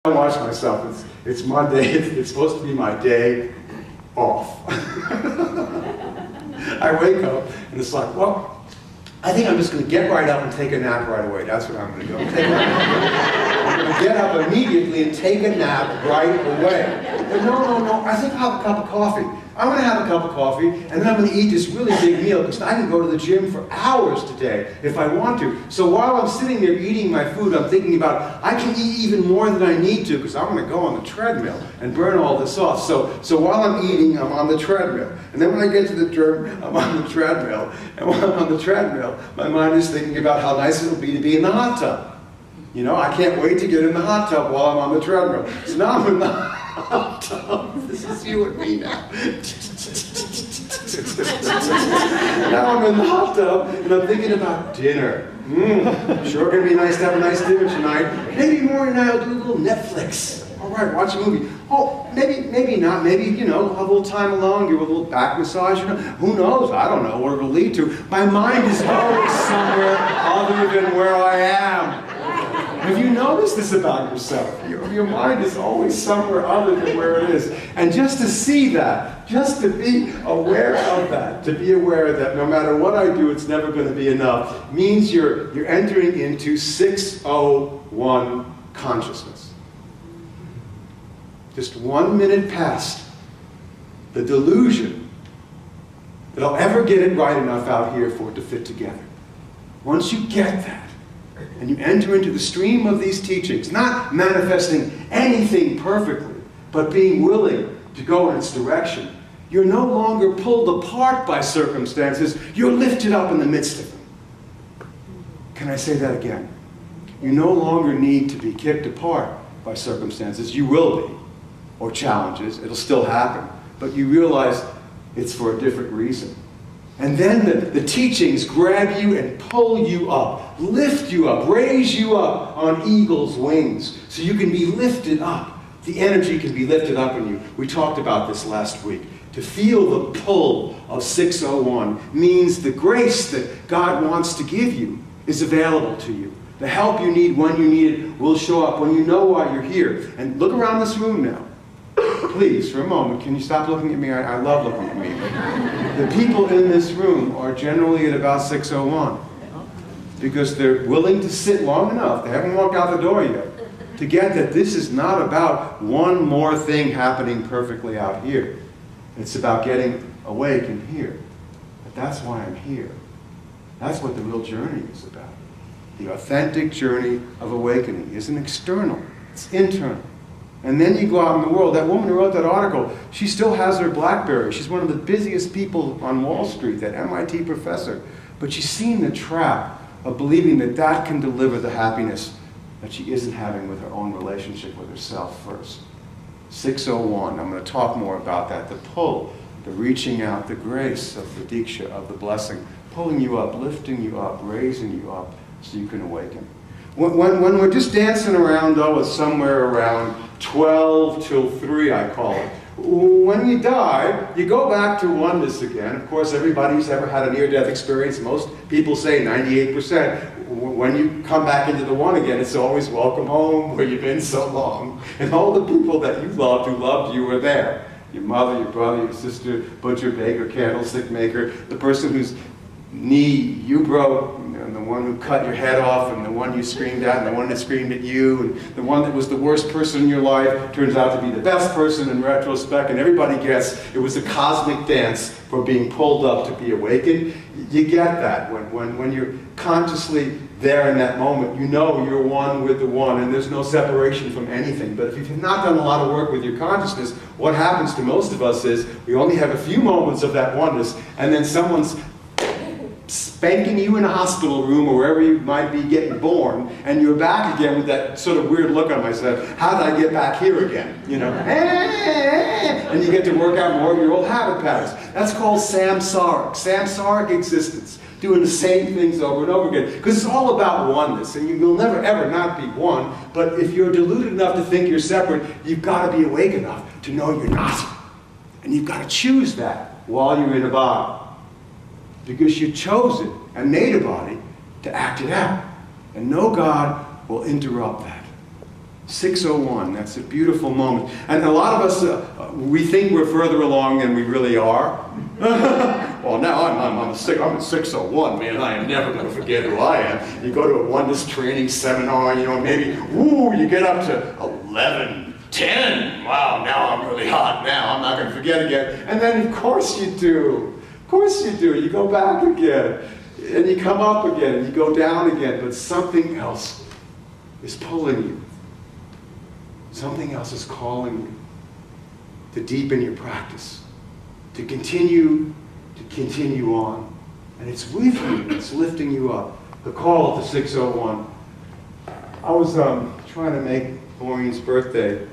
I watch myself. It's Monday. It's supposed to be my day off. I wake up and it's like, well, I think I'm just going to get right up and take a nap right away. That's what I'm going to do. I'm going to get up immediately and take a nap right away. But no. I think I'll have a cup of coffee. I'm going to have a cup of coffee, and then I'm going to eat this really big meal, because I can go to the gym for hours today if I want to. So while I'm sitting there eating my food, I'm thinking about, I can eat even more than I need to, because I'm going to go on the treadmill and burn all this off. So while I'm eating, I'm on the treadmill. And then when I get to the gym, I'm on the treadmill. And while I'm on the treadmill, my mind is thinking about how nice it'll be to be in the hot tub. You know, I can't wait to get in the hot tub while I'm on the treadmill. So now I'm in the hot tub. This is you and me now. Now I'm in the hot tub and I'm thinking about dinner. Sure going to be nice to have a nice dinner tonight. Maybe Maury and I will do a little Netflix. All right, watch a movie. Oh, maybe not. Maybe, you know, have a little time alone, give a little back massage. You know, who knows? I don't know what it'll lead to. My mind is always somewhere other than where I am. Have you noticed this about yourself? Your mind is always somewhere other than where it is. And just to see that, just to be aware of that, to be aware that no matter what I do, it's never going to be enough, means you're entering into 601 consciousness. Just 1 minute past the delusion that I'll ever get it right enough out here for it to fit together. Once you get that, and you enter into the stream of these teachings, not manifesting anything perfectly, but being willing to go in its direction, you're no longer pulled apart by circumstances, you're lifted up in the midst of them. Can I say that again? You no longer need to be kicked apart by circumstances. You will be, or challenges. It'll still happen. But you realize it's for a different reason. And then the teachings grab you and pull you up, lift you up, raise you up on eagle's wings, so you can be lifted up. The energy can be lifted up in you. We talked about this last week. To feel the pull of 601 means the grace that God wants to give you is available to you. The help you need when you need it will show up when you know why you're here. And look around this room now. Please, for a moment, can you stop looking at me? I love looking at me. The people in this room are generally at about 601 because they're willing to sit long enough, they haven't walked out the door yet, to get that this is not about one more thing happening perfectly out here. It's about getting awake in here. But that's why I'm here. That's what the real journey is about. The authentic journey of awakening isn't external, it's internal. And then you go out in the world. That woman who wrote that article, she still has her BlackBerry. She's one of the busiest people on Wall Street, that MIT professor. But she's seen the trap of believing that that can deliver the happiness that she isn't having with her own relationship with herself first. 601, I'm going to talk more about that. The pull, the reaching out, the grace of the Diksha, of the blessing, pulling you up, lifting you up, raising you up so you can awaken. When we're just dancing around, though, it's somewhere around 12 till 3, I call it. When you die, you go back to oneness again. Of course, everybody's ever had a near-death experience. Most people say 98%. When you come back into the one again, it's always welcome home, where you've been so long. And all the people that you loved, who loved you, were there. Your mother, your brother, your sister, butcher, baker, candlestick maker, the person whose knee you broke, and the one who cut your head off, and the one you screamed at, and the one that screamed at you, and the one that was the worst person in your life turns out to be the best person in retrospect, and everybody gets it was a cosmic dance for being pulled up to be awakened. You get that when you're consciously there in that moment. You know you're one with the one, and there's no separation from anything. But if you've not done a lot of work with your consciousness, what happens to most of us is we only have a few moments of that oneness, and then someone's spanking you in a hospital room or wherever you might be getting born, and you're back again with that sort of weird look on my face. How did I get back here again? You know, and you get to work out more of your old habit patterns. That's called samsaric existence, doing the same things over and over again. Because it's all about oneness, and you'll never ever not be one. But if you're deluded enough to think you're separate, you've got to be awake enough to know you're not. And you've got to choose that while you're in a body. Because you chose it and made a body to act it out. And no God will interrupt that. 6:01, that's a beautiful moment. And a lot of us, we think we're further along than we really are. Well, now I'm at 6:01, man. I am never going to forget who I am. You go to a oneness training seminar, you know, maybe, you get up to 11:10. Wow, now I'm really hot now. I'm not going to forget again. And then, of course you do. Of course you do. You go back again. And you come up again, and you go down again. But something else is pulling you. Something else is calling you to deepen your practice, to continue on. And it's with you, it's lifting you up. The call to 6:01. I was trying to make Maureen's birthday,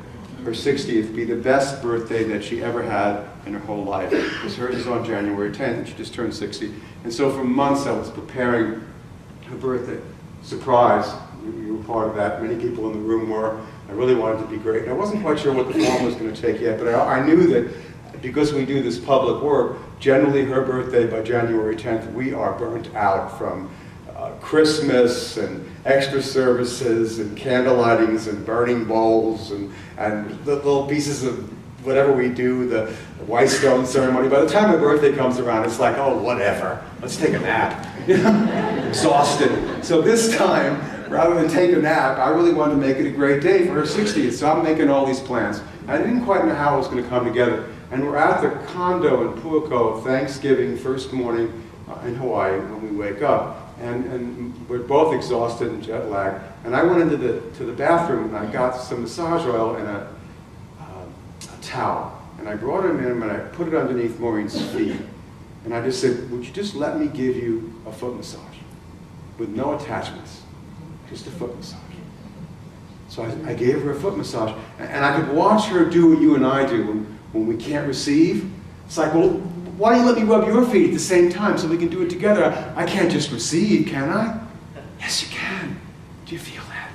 her 60th, be the best birthday that she ever had in her whole life. Because hers is on January 10th, and she just turned 60. And so for months I was preparing her birthday. Surprise, you were part of that. Many people in the room were. I really wanted to be great. And I wasn't quite sure what the form was going to take yet, but I knew that because we do this public work, generally her birthday by January 10th, we are burnt out from Christmas and extra services and candle lightings and burning bowls and the little pieces of whatever we do, the white stone ceremony. By the time her birthday comes around, it's like, oh, whatever, let's take a nap. Exhausted. So this time, rather than take a nap, I really wanted to make it a great day for her 60th, so I'm making all these plans. I didn't quite know how it was going to come together. And we're at the condo in Puako, Thanksgiving, first morning in Hawaii when we wake up. And we're both exhausted and jet lagged. And I went into the bathroom and I got some massage oil and a towel. And I brought it in and I put it underneath Maureen's feet. And I just said, would you just let me give you a foot massage with no attachments? Just a foot massage. So I gave her a foot massage. And I could watch her do what you and I do when we can't receive. It's like, well, why don't you let me rub your feet at the same time so we can do it together? I can't just receive, can I? Yes, you can. Do you feel that?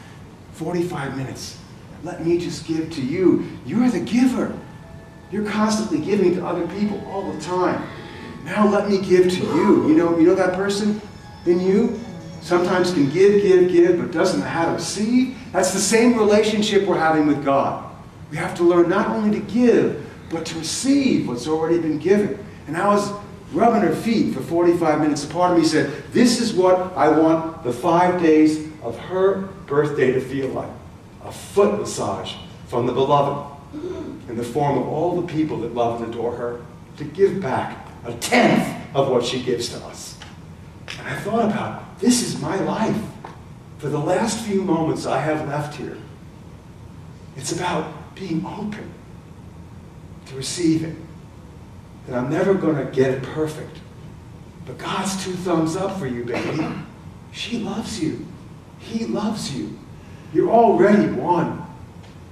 45 minutes. Let me just give to you. You're the giver. You're constantly giving to other people all the time. Now let me give to you. You know that person in you? Sometimes can give, but doesn't know how to receive. That's the same relationship we're having with God. We have to learn not only to give, but to receive what's already been given. And I was rubbing her feet for 45 minutes. A part of me said, this is what I want the 5 days of her birthday to feel like. A foot massage from the beloved in the form of all the people that love and adore her, to give back 1/10 of what she gives to us. And I thought about, this is my life. For the last few moments I have left here, it's about being open to receiving. That I'm never going to get it perfect. But God's 2 thumbs up for you, baby. She loves you. He loves you. You're already one.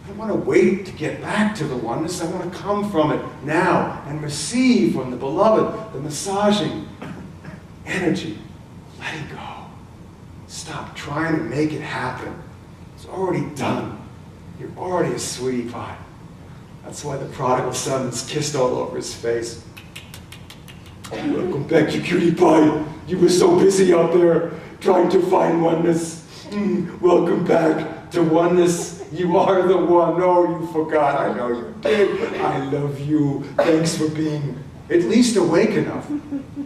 I don't want to wait to get back to the oneness. I want to come from it now and receive from the beloved the massaging energy. Let it go. Stop trying to make it happen. It's already done. You're already a sweetie pie. That's why the prodigal son is kissed all over his face. Welcome back, you cutie pie. You were so busy out there trying to find oneness. Welcome back to oneness. You are the one. Oh, you forgot. I know you did. I love you. Thanks for being at least awake enough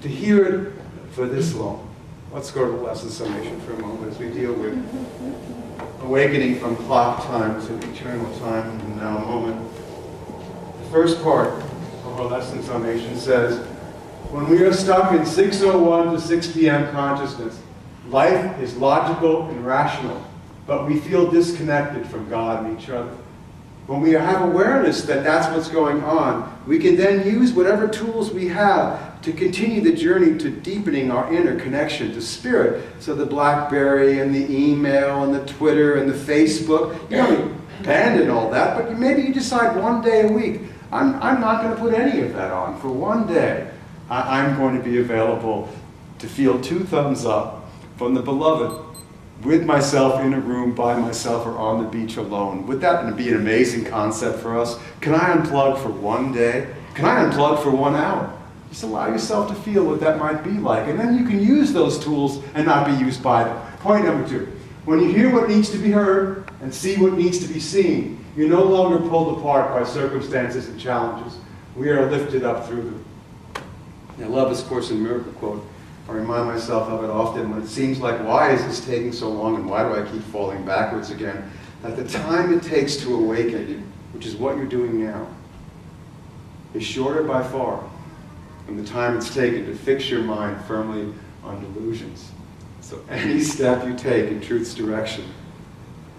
to hear it for this long. Let's go to the lesson summation for a moment as we deal with awakening from clock time to eternal time in the now moment. The first part of our lesson summation says, when we are stuck in 6:01 to 6 p.m. consciousness, life is logical and rational, but we feel disconnected from God and each other. When we have awareness that that's what's going on, we can then use whatever tools we have to continue the journey to deepening our inner connection to Spirit. So the BlackBerry and the email and the Twitter and the Facebook, you don't abandon all that, but maybe you decide one day a week, I'm not going to put any of that on. For one day, I'm going to be available to feel 2 thumbs up from the beloved with myself in a room by myself or on the beach alone. Would that be an amazing concept for us? Can I unplug for one day? Can I unplug for 1 hour? Just allow yourself to feel what that might be like. And then you can use those tools and not be used by them. Point number 2. When you hear what needs to be heard and see what needs to be seen. You're no longer pulled apart by circumstances and challenges. We are lifted up through them. I love this Course in Miracles quote. I remind myself of it often when it seems like, why is this taking so long and why do I keep falling backwards again? That the time it takes to awaken, which is what you're doing now, is shorter by far than the time it's taken to fix your mind firmly on delusions. So any step you take in truth's direction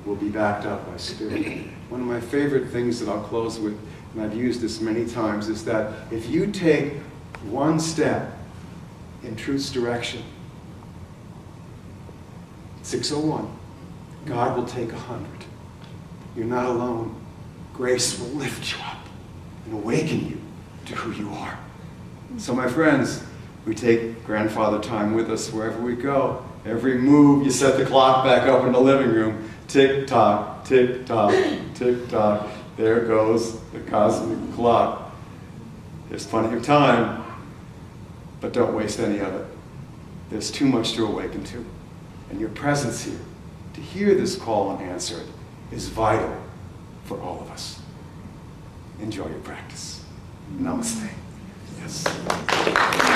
will be backed up by Spirit. One of my favorite things that I'll close with, and I've used this many times, is that if you take one step in truth's direction, 601, God will take 100. You're not alone. Grace will lift you up and awaken you to who you are. So my friends, we take grandfather time with us wherever we go. Every move, you set the clock back up in the living room. Tick-tock, tick-tock, tick-tock. There goes the cosmic clock. There's plenty of time, but don't waste any of it. There's too much to awaken to. And your presence here, to hear this call and answer it, is vital for all of us. Enjoy your practice. Namaste. Yes.